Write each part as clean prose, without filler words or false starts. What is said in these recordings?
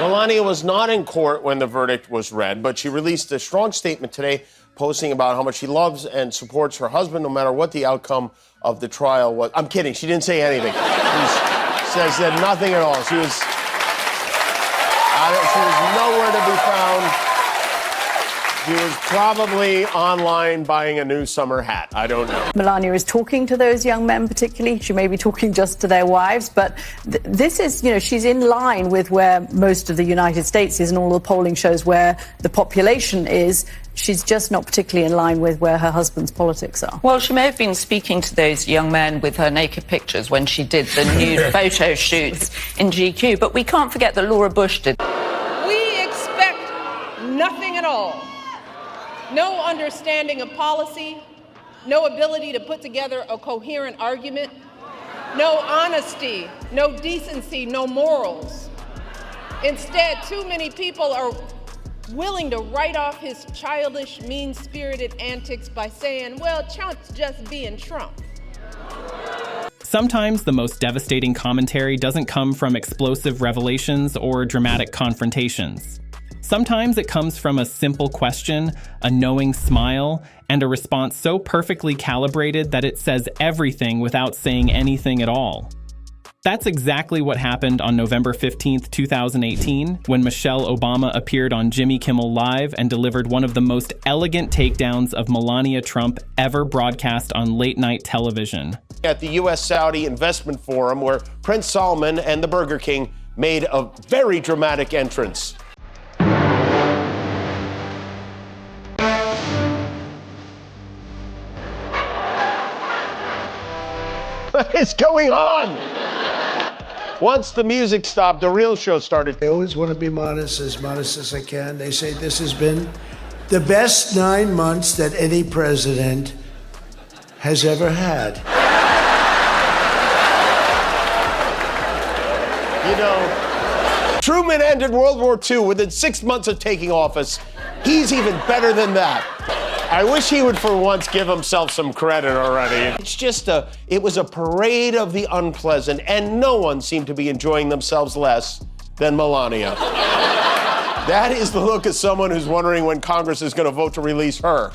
Melania was not in court when the verdict was read, but she released a strong statement today, posting about how much she loves and supports her husband no matter what the outcome of the trial was. I'm kidding. She didn't say anything. She said nothing at all. She was nowhere to be found. She was probably online buying a new summer hat. I don't know. Melania is talking to those young men particularly. She may be talking just to their wives, but this is, she's in line with where most of the United States is and all the polling shows where the population is. She's just not particularly in line with where her husband's politics are. Well, she may have been speaking to those young men with her naked pictures when she did the nude photo shoots in GQ, but we can't forget that Laura Bush did. We expect nothing at all. No understanding of policy, no ability to put together a coherent argument, no honesty, no decency, no morals. Instead, too many people are willing to write off his childish, mean-spirited antics by saying, well, Trump's just being Trump. Sometimes the most devastating commentary doesn't come from explosive revelations or dramatic confrontations. Sometimes it comes from a simple question, a knowing smile, and a response so perfectly calibrated that it says everything without saying anything at all. That's exactly what happened on November 15th, 2018, when Michelle Obama appeared on Jimmy Kimmel Live and delivered one of the most elegant takedowns of Melania Trump ever broadcast on late-night television. At the U.S.-Saudi Investment Forum, where Prince Salman and the Burger King made a very dramatic entrance. What is going on? Once the music stopped, the real show started. I always want to be modest as I can. They say this has been the best 9 months that any president has ever had. Truman ended World War II within 6 months of taking office. He's even better than that. I wish he would for once give himself some credit already. It's just it was a parade of the unpleasant, and no one seemed to be enjoying themselves less than Melania. That is the look of someone who's wondering when Congress is going to vote to release her.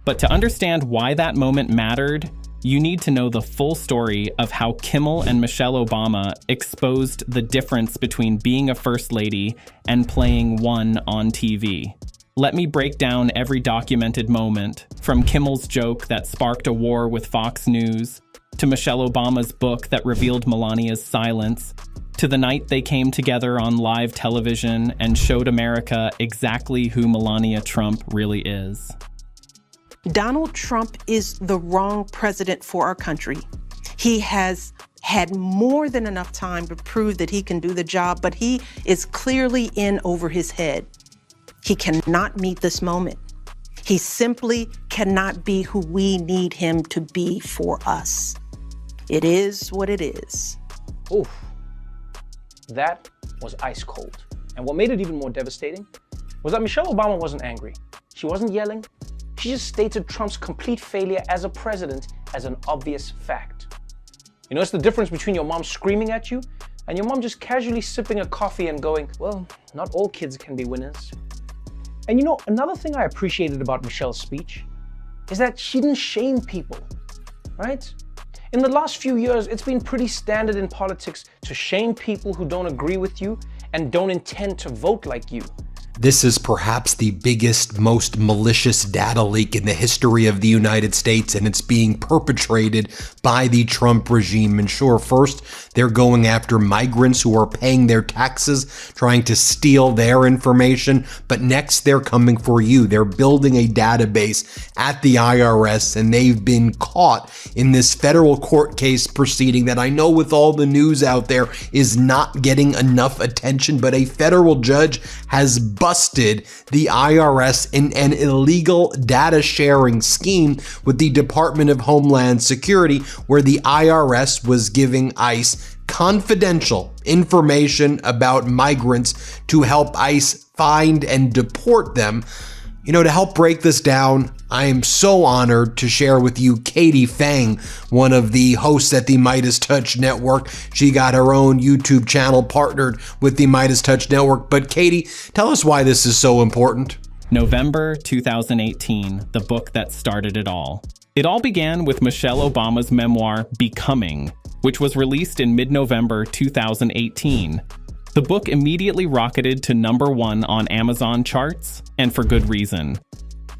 But to understand why that moment mattered, you need to know the full story of how Kimmel and Michelle Obama exposed the difference between being a first lady and playing one on TV. Let me break down every documented moment, from Kimmel's joke that sparked a war with Fox News, to Michelle Obama's book that revealed Melania's silence, to the night they came together on live television and showed America exactly who Melania Trump really is. Donald Trump is the wrong president for our country. He has had more than enough time to prove that he can do the job, but he is clearly in over his head. He cannot meet this moment. He simply cannot be who we need him to be for us. It is what it is. Oof. That was ice cold. And what made it even more devastating was that Michelle Obama wasn't angry. She wasn't yelling. She just stated Trump's complete failure as a president as an obvious fact. You know, it's the difference between your mom screaming at you and your mom just casually sipping a coffee and going, well, not all kids can be winners. And you know, another thing I appreciated about Michelle's speech is that she didn't shame people, right? In the last few years, it's been pretty standard in politics to shame people who don't agree with you and don't intend to vote like you. This is perhaps the biggest, most malicious data leak in the history of the United States, and it's being perpetrated by the Trump regime. And sure, first, they're going after migrants who are paying their taxes, trying to steal their information. But next, they're coming for you. They're building a database at the IRS, and they've been caught in this federal court case proceeding that I know with all the news out there is not getting enough attention, but a federal judge has busted the IRS in an illegal data sharing scheme with the Department of Homeland Security, where the IRS was giving ICE confidential information about migrants to help ICE find and deport them. You know, to help break this down, I am so honored to share with you Katie Fang, one of the hosts at the Midas Touch Network. She got her own YouTube channel partnered with the Midas Touch Network. But Katie, tell us why this is so important. November 2018, the book that started it all. It all began with Michelle Obama's memoir, Becoming, which was released in mid-November 2018. The book immediately rocketed to #1 on Amazon charts, and for good reason.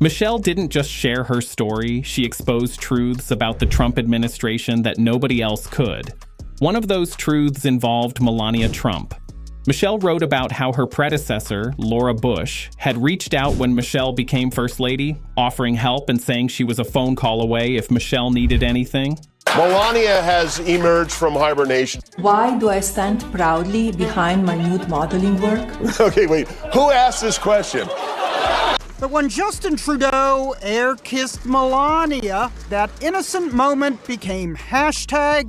Michelle didn't just share her story, she exposed truths about the Trump administration that nobody else could. One of those truths involved Melania Trump. Michelle wrote about how her predecessor, Laura Bush, had reached out when Michelle became First Lady, offering help and saying she was a phone call away if Michelle needed anything. Melania has emerged from hibernation. Why do I stand proudly behind my nude modeling work? Okay, wait, who asked this question? But when Justin Trudeau air-kissed Melania, that innocent moment became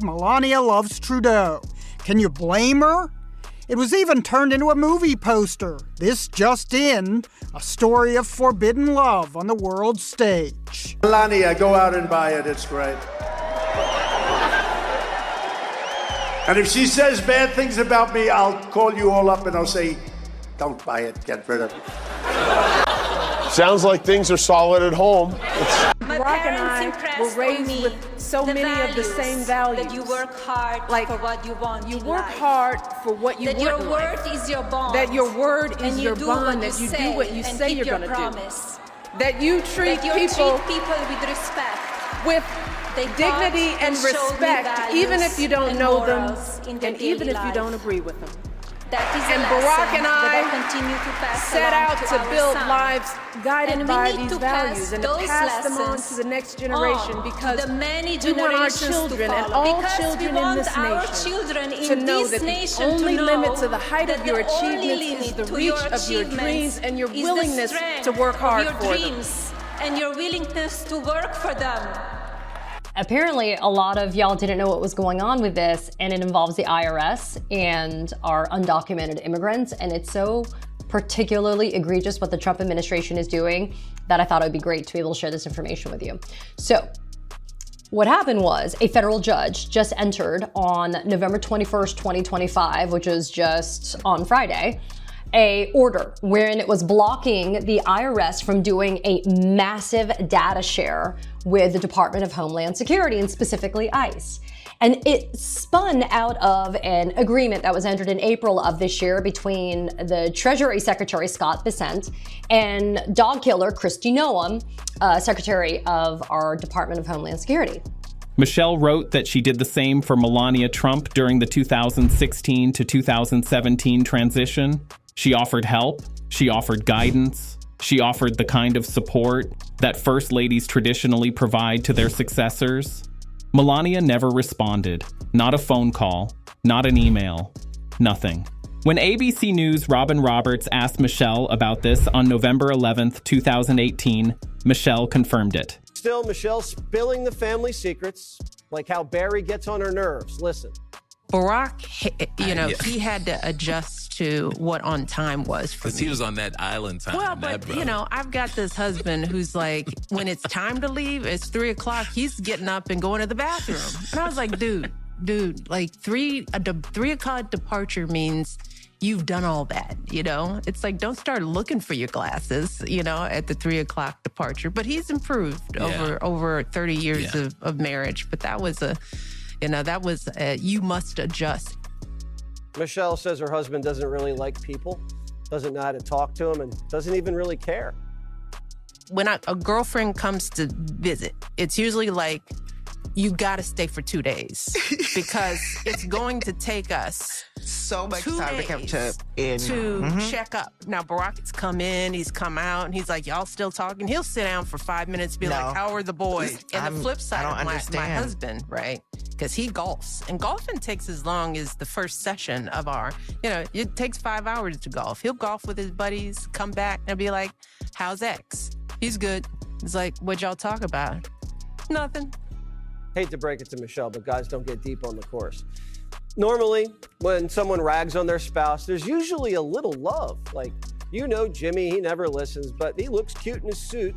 #Melania loves Trudeau. Can you blame her? It was even turned into a movie poster. This just in, a story of forbidden love on the world stage. Melania, go out and buy it. It's great. And if she says bad things about me, I'll call you all up and I'll say, don't buy it, get rid of it. Sounds like things are solid at home. Barack and I were raised with so many of the same values. That you work hard for what you want. You work hard for what you want. That your word is your bond. That your word is your bond. That you do what you say you're going to do. That you treat people with respect. With dignity and respect, even if you don't know them, and even if you don't agree with them. And Barack and I set out to build lives guided by these values and to pass them on to the next generation, because we want our children and all children in this nation to know that the only limit to the height of your achievements is the reach of your dreams and your willingness to work hard for them. And your willingness to work for them. Apparently, a lot of y'all didn't know what was going on with this, and it involves the IRS and our undocumented immigrants, and it's so particularly egregious what the Trump administration is doing that I thought it would be great to be able to share this information with you. So, what happened was a federal judge just entered on November 21st, 2025, which was just on Friday, a order wherein it was blocking the IRS from doing a massive data share with the Department of Homeland Security, and specifically ICE. And it spun out of an agreement that was entered in April of this year between the Treasury Secretary Scott Bessent and dog killer Kristi Noem, Secretary of our Department of Homeland Security. Michelle wrote that she did the same for Melania Trump during the 2016 to 2017 transition. She offered help, she offered guidance, she offered the kind of support that first ladies traditionally provide to their successors. Melania never responded. Not a phone call, not an email, nothing. When ABC News' Robin Roberts asked Michelle about this on November 11th, 2018, Michelle confirmed it. Still, Michelle's spilling the family secrets, like how Barry gets on her nerves. Listen. Barack, he had to adjust to what on time was for me. Because he was on that island time. Well, but, I've got this husband who's like, when it's time to leave, it's 3 o'clock, he's getting up and going to the bathroom. And I was like, dude, like 3 o'clock departure means you've done all that, It's like, don't start looking for your glasses, at the 3 o'clock departure. But he's improved over 30 years of marriage. But that was you must adjust. Michelle says her husband doesn't really like people, doesn't know how to talk to him, and doesn't even really care. When a girlfriend comes to visit, it's usually like, you got to stay for 2 days because it's going to take us so much 2 time days to come to check up. Now, Barack's come in, he's come out, and he's like, y'all still talking? He'll sit down for 5 minutes, be like, how are the boys? And the flip side of my husband, right? Because he golfs. And golfing takes as long as the first session of our, it takes 5 hours to golf. He'll golf with his buddies, come back, and be like, how's X? He's good. He's like, what'd y'all talk about? Nothing. Hate to break it to Michelle, but guys don't get deep on the course. Normally, when someone rags on their spouse, there's usually a little love. Like, Jimmy, he never listens, but he looks cute in his suit.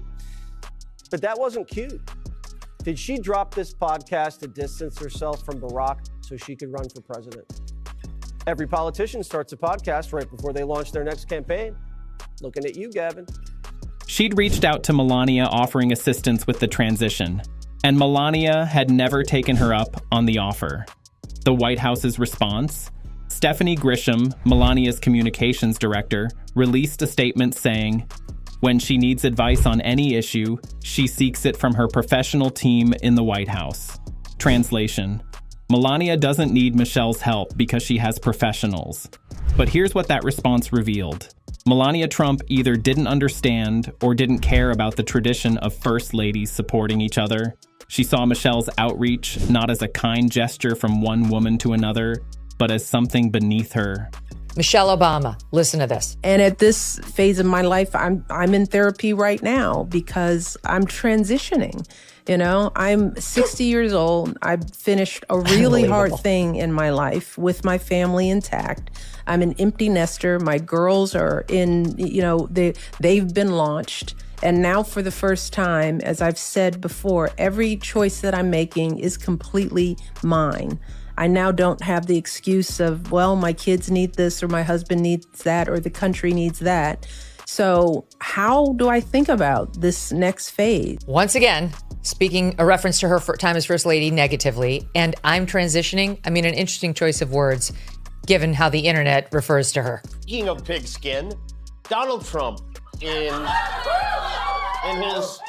But that wasn't cute. Did she drop this podcast to distance herself from Barack so she could run for president? Every politician starts a podcast right before they launch their next campaign. Looking at you, Gavin. She'd reached out to Melania offering assistance with the transition, and Melania had never taken her up on the offer. The White House's response? Stephanie Grisham, Melania's communications director, released a statement saying, "When she needs advice on any issue, she seeks it from her professional team in the White House." Translation: Melania doesn't need Michelle's help because she has professionals. But here's what that response revealed. Melania Trump either didn't understand or didn't care about the tradition of first ladies supporting each other. She saw Michelle's outreach not as a kind gesture from one woman to another, but as something beneath her. Michelle Obama, listen to this. And at this phase of my life, I'm in therapy right now because I'm transitioning. You know, I'm 60 years old. I've finished a really hard thing in my life with my family intact. I'm an empty nester. My girls are in, you know, they've been launched. And now for the first time, as I've said before, every choice that I'm making is completely mine. I now don't have the excuse of, well, my kids need this or my husband needs that or the country needs that. So how do I think about this next phase? Once again, speaking a reference to her time as First Lady negatively, and I'm transitioning. I mean, an interesting choice of words, given how the internet refers to her. Speaking of pigskin, Donald Trump, in his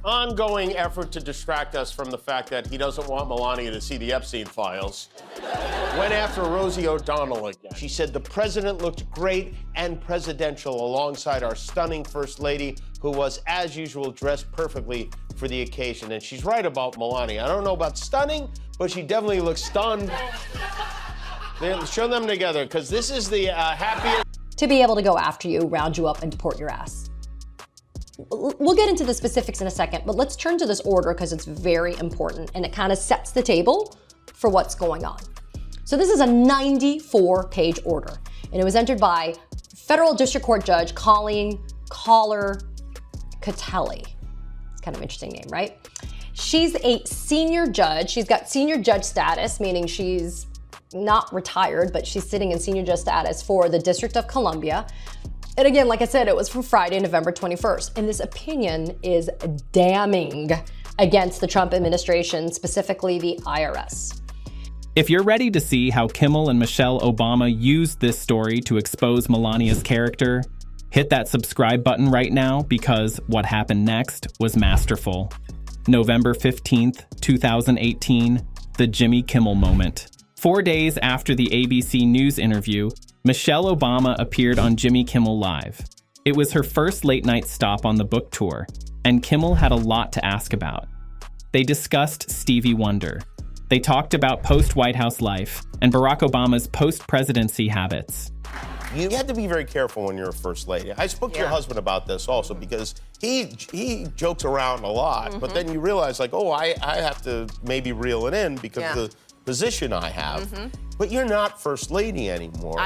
ongoing effort to distract us from the fact that he doesn't want Melania to see the Epstein files, went after Rosie O'Donnell again. She said the president looked great and presidential alongside our stunning First Lady, who was, as usual, dressed perfectly for the occasion. And she's right about Melania. I don't know about stunning, but she definitely looks stunned. Show them together, because this is the happiest. To be able to go after you, round you up, and deport your ass. We'll get into the specifics in a second, but let's turn to this order because it's very important and it kind of sets the table for what's going on. So this is a 94-page order, and it was entered by Federal District Court Judge Colleen Collar Catelli. It's kind of an interesting name, right? She's a senior judge. She's got senior judge status, meaning she's not retired, but she's sitting in senior judge status for the District of Columbia. And again, like I said, it was from Friday, November 21st. And this opinion is damning against the Trump administration, specifically the IRS. If you're ready to see how Kimmel and Michelle Obama used this story to expose Melania's character, hit that subscribe button right now because what happened next was masterful. November 15th, 2018, the Jimmy Kimmel moment. 4 days after the ABC News interview, Michelle Obama appeared on Jimmy Kimmel Live. It was her first late-night stop on the book tour, and Kimmel had a lot to ask about. They discussed Stevie Wonder. They talked about post-White House life and Barack Obama's post-presidency habits. You have to be very careful when you're a first lady. I spoke to your husband about this also because he jokes around a lot, but then you realize like, oh, I have to maybe reel it in because of the position I have. But you're not first lady anymore.